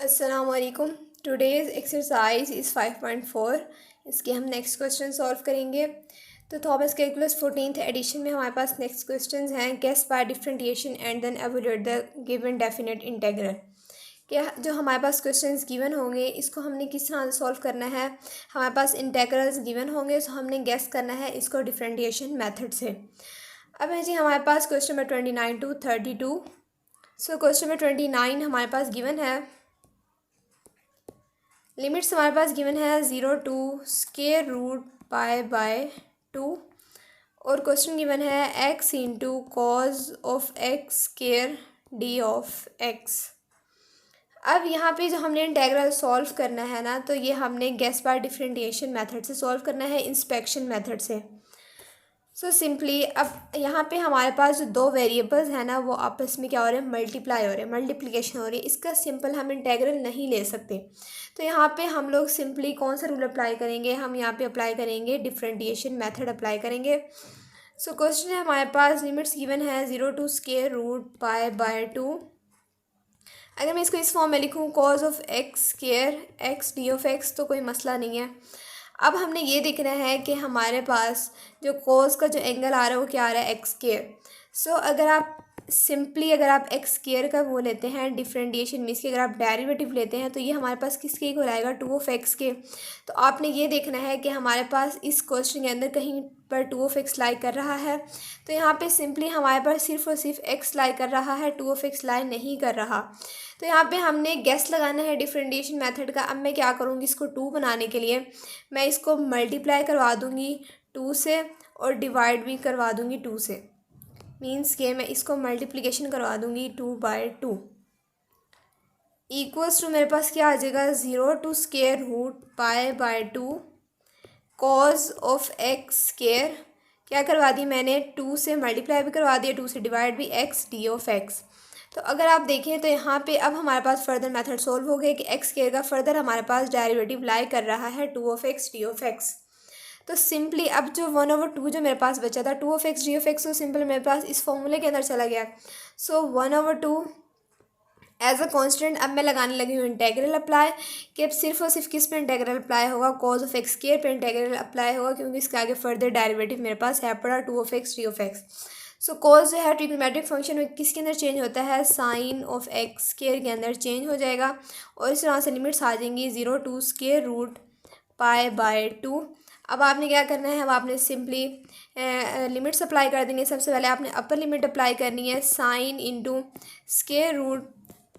अस्सलामुअलैकुम। Today's exercise is 5.4। इसके हम नेक्स्ट क्वेश्चन सॉल्व करेंगे। तो थॉमस कैलकुलस 14th एडिशन में हमारे पास नेक्स्ट क्वेश्चंस हैं। Guess by differentiation and then evaluate the given definite integral. क्या जो हमारे पास क्वेश्चंस गिवन होंगे इसको हमने किस तरह से सॉल्व करना है। हमारे पास इंटीग्रल्स गिवन होंगे तो हमने गेस करना है इसको डिफरेंशिएशन मेथड से। अब है जी हमारे पास question number 29 to 32। So question number 29 हमारे पास गिवन है। लिमिट्स हमारे पास गिवन है 0 to square root pi by 2 और क्वेश्चन गिवन है x into cos of x square d of x. अब यहाँ पे जो हमने इंटीग्रल सॉल्व करना है ना, तो ये हमने गेस बाय डिफरेंशिएशन मेथड से सॉल्व करना है, इंस्पेक्शन मेथड से। सो सिंपली अब यहाँ पे हमारे पास जो दो वेरिएबल्स हैं ना, वो आपस में क्या हो रहे हैं, मल्टीप्लाई हो रहे हैं, मल्टीप्लिकेशन हो रही है। इसका सिंपल हम इंटीग्रल नहीं ले सकते। तो यहाँ पे हम लोग सिंपली कौन सा रूल अप्लाई करेंगे, हम यहाँ पे अप्लाई करेंगे डिफरेंशिएशन मेथड अप्लाई करेंगे। सो क्वेश्चन है हमारे पास, लिमिट्स गिवन है 0 to square root pi by 2। अगर मैं इसको इस फॉर्म में लिखूँ cos of x square x d of x, तो कोई मसला नहीं है। अब हमने ये देखना है कि हमारे पास जो कोस का जो एंगल आ रहा है वो क्या आ रहा है, एक्स स्केयर। सो अगर आप सिंपली अगर आप एक्स स्केयर का वो लेते हैं डिफरेंशिएशन मीन्स कि अगर आप डेरिवेटिव लेते हैं तो ये हमारे पास किसके इक्वल आएगा, 2 ऑफ एक्स के। तो आपने ये देखना है कि हमारे पास इस क्वेश्चन के अंदर कहीं पर 2 ऑफ एक्स लाई कर रहा है। तो यहाँ पे सिंपली हमारे पास सिर्फ और सिर्फ एक्स लाई कर रहा है, 2 ऑफ एक्स लाई नहीं कर रहा। तो यहाँ पे हमने गेस लगाना है डिफरेंशिएशन मेथड का। अब मैं क्या करूँगी, इसको 2 बनाने के लिए मैं इसको मल्टीप्लाई करवा दूँगी 2 से और डिवाइड भी करवा दूँगी 2 से। मीन्स के मैं इसको मल्टीप्लिकेशन करवा दूँगी 2/2 इक्वल्स टू मेरे पास क्या आ जाएगा, 0 to square root pi by 2 cos of x square क्या करवा दी मैंने, 2 से मल्टीप्लाई भी करवा दिया, 2 से डिवाइड भी, एक्स डी ऑफ एक्स। तो अगर आप देखें तो यहाँ पे अब हमारे पास फर्दर मेथड सॉल्व हो गया कि एक्स स्केयर का फर्दर हमारे पास डेरिवेटिव लाई कर रहा है 2 of x d of x. तो सिंपली अब जो 1/2 जो मेरे पास बचा था 2 of x d of x, तो सिंपल मेरे पास इस फॉर्मूले के अंदर चला गया। सो 1/2 एज अ कांस्टेंट। अब मैं लगाने लगी हूँ इंटीग्रल अप्लाई, कि अब सिर्फ और सिर्फ किस पे इंटीग्रल अप्लाई होगा, कॉज ऑफ एक्स स्केयर पे इंटीग्रल अप्लाई होगा, क्योंकि इसके आगे फर्दर डेरिवेटिव मेरे पास है पड़ा 2 of x d of x. Show cause जो है ट्रिग्नोमेट्रिक फंक्शन में किसके अंदर चेंज होता है, साइन ऑफ एक्स स्केयर के अंदर चेंज हो जाएगा। और इस तरह से लिमिट्स आ जाएंगी 0 to square root pi by 2। अब आपने क्या करना है, अब आपने सिंपली लिमिट्स अप्लाई कर देंगे। सबसे पहले आपने अपर लिमिट अप्लाई करनी है, sine into square root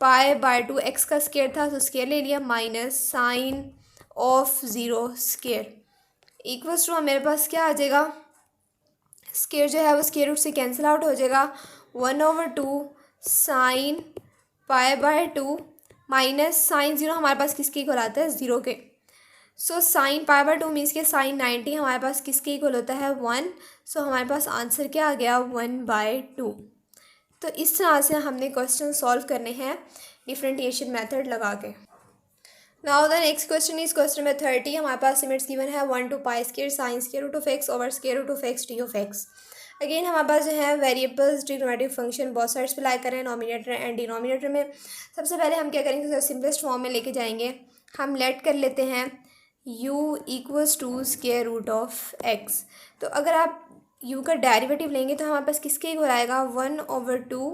pi by 2, x का स्केयर था तो स्केयर ले लिया, minus sine of 0 square equals to मेरे पास क्या आ जाएगा, स्केयर जो है वो स्केयर रूट से कैंसिल आउट हो जाएगा, 1/2 sine pi by 2 minus sine 0 हमारे पास किसके इक्वल आता है, 0 के। So sine pi by 2 means के साइन 90 हमारे पास किसके इक्वल होता है, 1। सो हमारे पास आंसर क्या आ गया, 1/2। तो इस तरह से हमने क्वेश्चन सॉल्व करने हैं डिफरेंशिएशन मेथड लगा के। Now the next question is question number 30। हमारे पास लिमिट्स गिवन है 1 to pi square sine square root of x over square root of x d of x. Again हमारे पास जो है वेरिएबल्स ट्रिग्नोमेट्रिक फंक्शन बहुत साइड्स पे लाई करें, नॉमिनेटर एंड डिनोमिनेटर में। सबसे पहले हम क्या करेंगे, सिंपलेस्ट फॉर्म में लेके जाएंगे। हम लेट कर लेते हैं u equals to square root of x. तो अगर आप u का डेरिवेटिव लेंगे तो हमारे पास किसके इक्वल आएगा, 1/2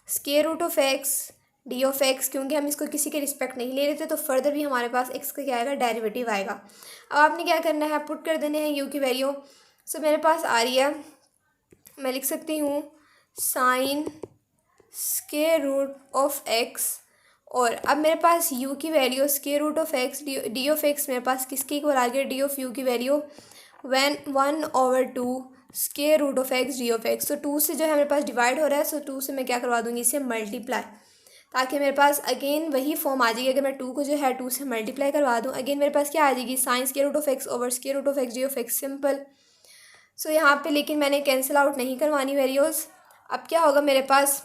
square root of x d of x. क्योंकि हम इसको किसी के रिस्पेक्ट नहीं ले रहे थे तो फर्दर भी हमारे पास एक्स का क्या आएगा, डेरिवेटिव आएगा। अब आपने क्या करना है, पुट कर देने हैं u की वैल्यू। सो मेरे पास आ रही है, मैं लिख सकती हूँ sine square root of x, और अब मेरे पास u की value square root of x d of x मेरे पास किसके इक्वल आ गया, डी ऑफ u की value 1/2 square root of x d of x. तो 2 से जो है मेरे पास डिवाइड हो रहा है, सो 2 से मैं क्या करवा दूँगी, इसे मल्टीप्लाई, ताकि मेरे पास अगेन वही फॉर्म आ जाएगी। अगर मैं 2 को जो है 2 से मल्टीप्लाई करवा दूँ, अगेन मेरे पास क्या आ जाएगी, sine square root of x over square root of x d of x, simple. So यहाँ पे लेकिन मैंने कैंसिल आउट नहीं करवानी वैल्यूज़। अब क्या होगा मेरे पास,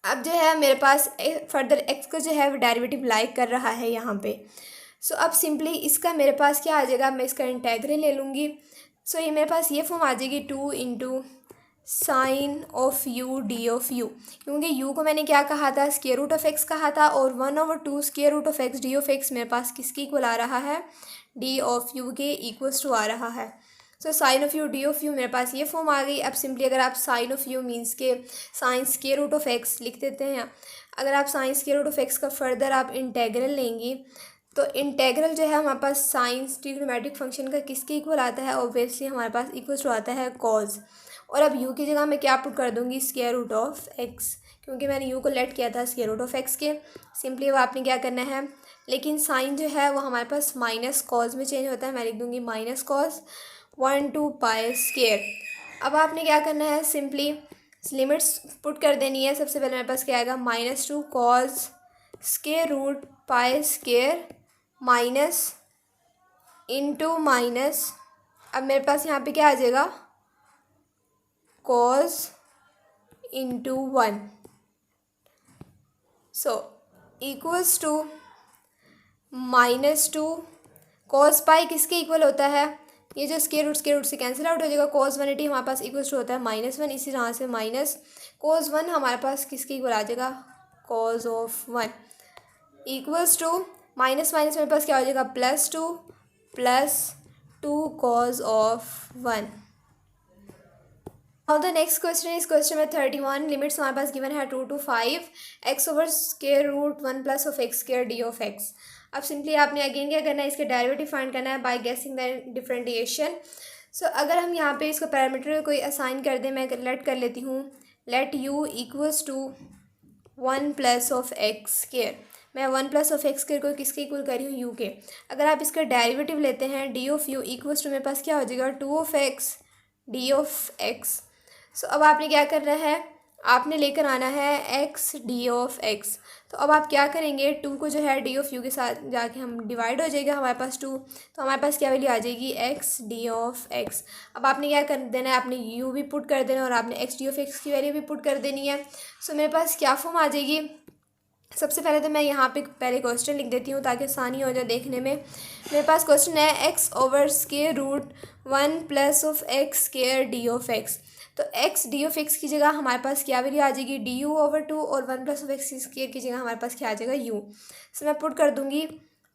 अब जो है मेरे पास फर्दर एक्स का जो है वो डेरिवेटिव लाइक कर रहा है यहाँ पे। सो अब सिंपली इसका मेरे पास क्या आ जाएगा, मैं इसका इंटीग्रल ले लूँगी। सो ये मेरे पास ये फॉर्म आ जाएगी 2 into sine of u d of you, क्योंकि यू को मैंने क्या कहा था, स्क्वायर रूट ऑफ एक्स कहा था, और 1/2 square root of x d of x मेरे पास किसके इक्वल आ रहा है, डी ऑफ यू के इक्वल्स टू आ रहा है। So sine of u d of u मेरे पास ये फॉर्म आ गई। अब सिंपली अगर आप साइन ऑफ यू मीन्स के sine square root of x लिख देते हैं। अगर आप sine square root of x का फर्दर आप इंटेग्रल लेंगी तो इंटेग्रल जो है हमारे पास साइन ट्रिग्नोमेट्रिक फंक्शन का किसके इक्वल आता है, ऑब्वियसली हमारे पास इक्वल टू आता है कॉज। और अब यू की जगह मैं क्या पुट कर दूंगी, स्क्वायर रूट ऑफ एक्स, क्योंकि मैंने यू को लेट किया था स्क्वायर रूट ऑफ एक्स के। सिंपली वो आपने क्या करना है, लेकिन साइन जो है वो हमारे पास माइनस कॉज में चेंज होता है। मैं लिख दूंगी माइनस कॉज 1/2 पाई स्क्वायर। अब आपने क्या करना है, सिंपली लिमिट्स पुट कर देनी है। सबसे पहले मेरे पास क्या आएगा, -2 cos square root pi square minus into minus, अब मेरे पास यहाँ पे क्या आ जाएगा, cos into 1, so equals to -2 cos pi किसके इक्वल होता है, ये जो स्क्वायर रूट से कैंसिल आउट हो जाएगा। cos 180 हमारे पास इक्वल्स टू होता है -1, इसी तरह से माइनस cos 1 हमारे पास किसके इक्वल आ जाएगा, cos of 1 equals to minus minus मेरे पास क्या हो जाएगा, +2 cos of 1। Now the next question is question number 31। Limits हमारे पास गिवन है 2 to 5 x over square root 1 plus of x square d of x. अब सिंपली आपने अगेन क्या करना है, इसके डेरिवेटिव फाइंड करना है बाय गेसिंग द डिफरेंशिएशन। सो अगर हम यहाँ पे इसको पैरामीटर कोई असाइन कर दें, मैं लेट कर लेती हूँ, let u equals to 1 plus of x square. मैं 1 प्लस ऑफ एक्स स्क्वायर को किसके इक्वल कर रही हूँ, यू के। अगर आप इसका डेरिवेटिव लेते हैं d of u equals to मेरे पास क्या हो जाएगा, 2 of x d of x. So अब आपने क्या करना है, आपने लेकर आना है एक्स डी ऑफ एक्स। तो अब आप क्या करेंगे, 2 को जो है डी ऑफ यू के साथ जाके हम डिवाइड हो जाएगा हमारे पास 2, तो हमारे पास क्या वैल्यू आ जाएगी, एक्स डी ऑफ एक्स। अब आपने क्या कर देना है, आपने यू भी पुट कर देना और आपने एक्स डी ऑफ एक्स की वैल्यू भी पुट कर देनी है। सो मेरे पास क्या फॉर्म आ जाएगी, सबसे पहले तो मैं यहाँ पे पहले क्वेश्चन लिख देती हूँ ताकि आसानी हो जाए देखने में। मेरे पास क्वेश्चन है x over square root 1 plus of x square d of x. तो एक्स डी ऑफ एक्स की जगह हमारे पास क्या वैल्यू आ जाएगी, डी यू ओवर 2, और 1 प्लस ऑफ एक्स स्क्वायर की जगह हमारे पास क्या आ जाएगा, यू। सो मैं पुट कर दूँगी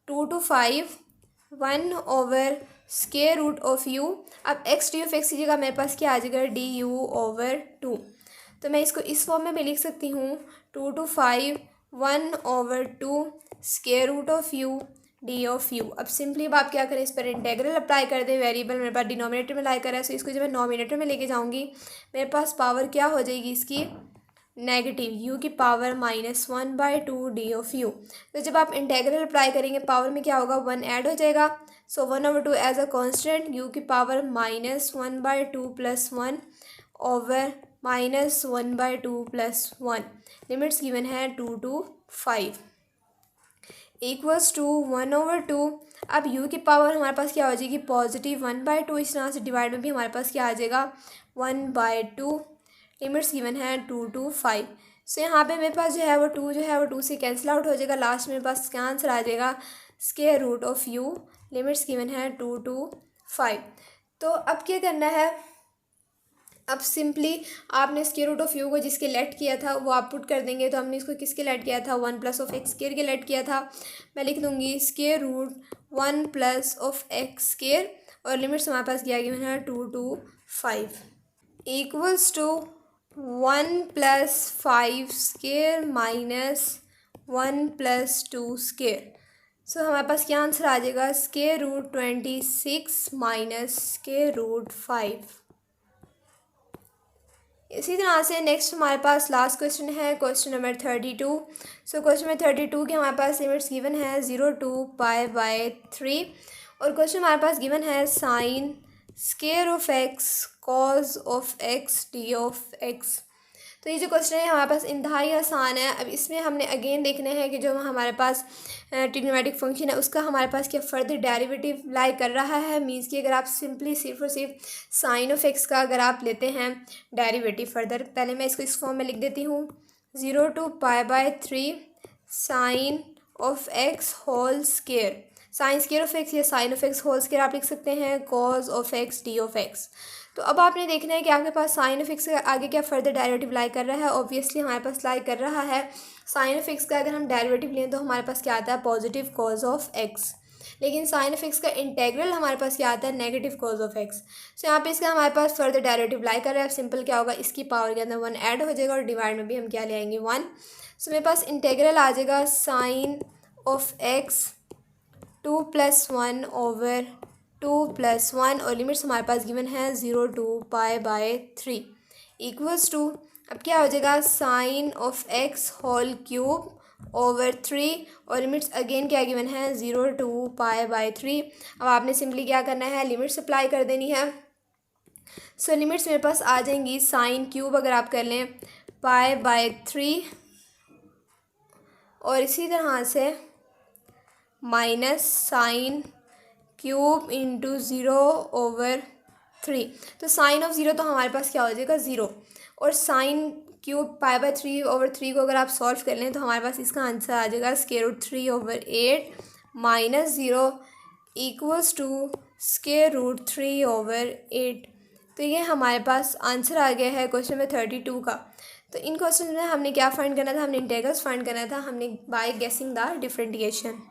2 to 5 1 over square root of u. अब एक्स डी ऑफ एक्स की जगह मेरे पास क्या आ जाएगा, डी यू ओवर 2। तो मैं इसको इस फॉर्म में भी लिख सकती हूँ, 2 to 5 1 over 2 square root of u d of u. अब सिंपली अब आप क्या करें, इस पर इंटेग्रल अप्लाई कर दें। वेरिएबल मेरे पास डिनोमिनेटर में लाई कर रहा है, सो इसको जब मैं नोमिनेटर में लेके जाऊँगी मेरे पास पावर क्या हो जाएगी इसकी, नेगेटिव यू की पावर -1/2 डी ऑफ यू। तो जब आप इंटेग्रल अप्लाई करेंगे पावर में क्या होगा, 1 ऐड हो जाएगा। सो 1/2 एज अ कॉन्स्टेंट, यू की पावर -1/2 + 1 ओवर -1/2 + 1। लिमिट्स गिवन है 2 to 5 इक्वल्स टू 1/2। अब u की पावर हमारे पास क्या हो जाएगी, पॉजिटिव 1/2। इस तरह से डिवाइड में भी हमारे पास क्या आ जाएगा, 1/2। लिमिट्स गिवन है 2 to 5। सो यहाँ पे मेरे पास जो है वो 2 से कैंसिल आउट हो जाएगा। लास्ट में मेरे पास क्या आंसर आ जाएगा, square root of u। Limits given है 2 to 5। तो अब क्या करना है, अब सिंपली आपने स्क्वायर रूट ऑफ यू को जिसके लेट किया था वो आप पुट कर देंगे। तो हमने इसको किसके लेट किया था, 1 प्लस ऑफ एक्स स्क्वायर के लेट किया था। मैं लिख दूंगी square root 1 plus of x square, और लिमिट्स हमारे पास क्या गिवन है 2 to 5 equals to 1 + 5 square minus 1 + 2 square. So हमारे पास क्या आंसर आ जाएगा, square root 26 minus square root 5। इसी तरह से नेक्स्ट हमारे पास लास्ट क्वेश्चन है, question number 32। So question number 32 के हमारे पास लिमिट्स गिवन है 0 to π/3, और क्वेश्चन हमारे पास गिवन है sign square of x cos of x d of x. तो ये जो क्वेश्चन है हमारे पास इंतहाई आसान है। अब इसमें हमने अगेन देखना है कि जो हमारे पास ट्रिग्नोमेट्रिक फंक्शन है उसका हमारे पास क्या फर्दर डेरिवेटिव लाई कर रहा है। मीन्स कि अगर आप सिंपली सिर्फ और सिर्फ साइन ऑफ एक्स का अगर आप लेते हैं डेरिवेटिव फर्दर, पहले मैं इसको इस फॉर्म में लिख देती हूँ, 0 to π/3 sine of x whole square. Sine square of x या sine of x whole square आप लिख सकते हैं, cos of x d of x. तो अब आपने देखना है कि आपके पास साइन ऑफ एक्स का आगे क्या फर्दर डेरिवेटिव लाई कर रहा है। ऑब्वियसली हमारे पास लाई कर रहा है साइन ऑफ एक्स का अगर हम डेरिवेटिव लें तो हमारे पास क्या आता है पॉजिटिव कॉज ऑफ एक्स, लेकिन साइन ऑफ एक्स का इंटेग्रल हमारे पास क्या आता है नेगेटिव कॉज ऑफ एक्स। सो यहाँ पे इसका हमारे पास फर्दर डेरिवेटिव लाई कर रहा है। अब सिंपल क्या होगा, इसकी पावर के अंदर 1 ऐड हो जाएगा और डिवाइड में भी हम क्या ले आएंगे 1। सो मेरे पास इंटेग्रल आ जाएगा साइन ऑफ एक्स 2+1 ओवर 2+1 और लिमिट्स हमारे पास गिवन है 0 to π/3 इक्वल्स टू, अब क्या हो जाएगा sine of x whole cube over 3 और लिमिट्स अगेन क्या गिवन है 0 to π/3। अब आपने सिंपली क्या करना है लिमिट्स अप्लाई कर देनी है। सो लिमिट्स मेरे पास आ जाएंगी साइन क्यूब अगर आप कर लें π/3 और इसी तरह से माइनस साइन क्यूब इंटू 0/3। तो साइन ऑफ 0 तो हमारे पास क्या हो जाएगा 0 और साइन क्यूब π/3/3 को अगर आप सॉल्व कर लें तो हमारे पास इसका आंसर आ जाएगा √3/8 माइनस 0 इक्वल्स टू √3/8। तो ये हमारे पास आंसर आ गया है क्वेश्चन नंबर 32 का। तो इन क्वेश्चन में हमने क्या फाइंड करना था, हमने इंटेग्रल्स फाइंड करना था, हमने बाय गेसिंग द डिफरेंटिएशन।